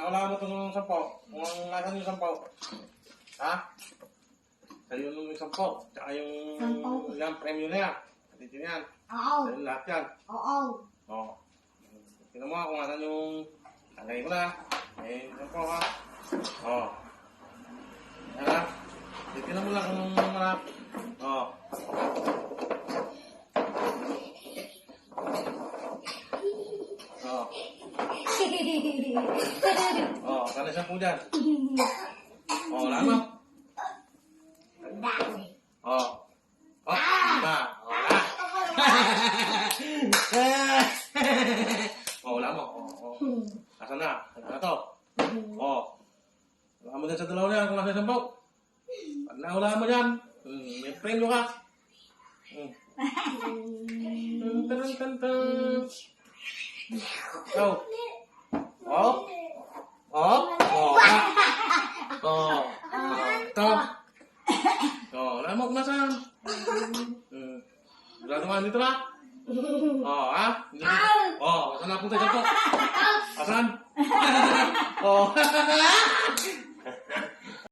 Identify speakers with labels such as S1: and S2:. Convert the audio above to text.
S1: Nakawala mo ito ng 10. Kung nasan yung 10. Ha? Sa'yo nung 10. Tsaka yung ilang premyo na yan. Dito yan.
S2: Oo.
S1: Sa'yo lahat yan.
S2: Oo.
S1: Oo. Tingnan mo kung nasan yung... Tagay ko na. Eh, 10 ha. Oo. Yan ha. Tingnan mo lang kung malap. Oo. Oo. Oo, sana 10 dyan. Oo, lama.
S2: Dami.
S1: Oo. Oh, lima. Oo, oh, wala mo. Oh, oh. Nasaan na? Nasaan na to? Oh. Wala mo dyan sa dalawa niyan kung nasa 10. Pag nawala mo dyan, may premyo ka. Tarang tantang. Oh. Oh. Oh. Oh. Oh. Ito. Oh, wala mo kung nasaan. Wala naman dito na. Oh, ha? Oh, saan napunta dyan to? Asan? Oh.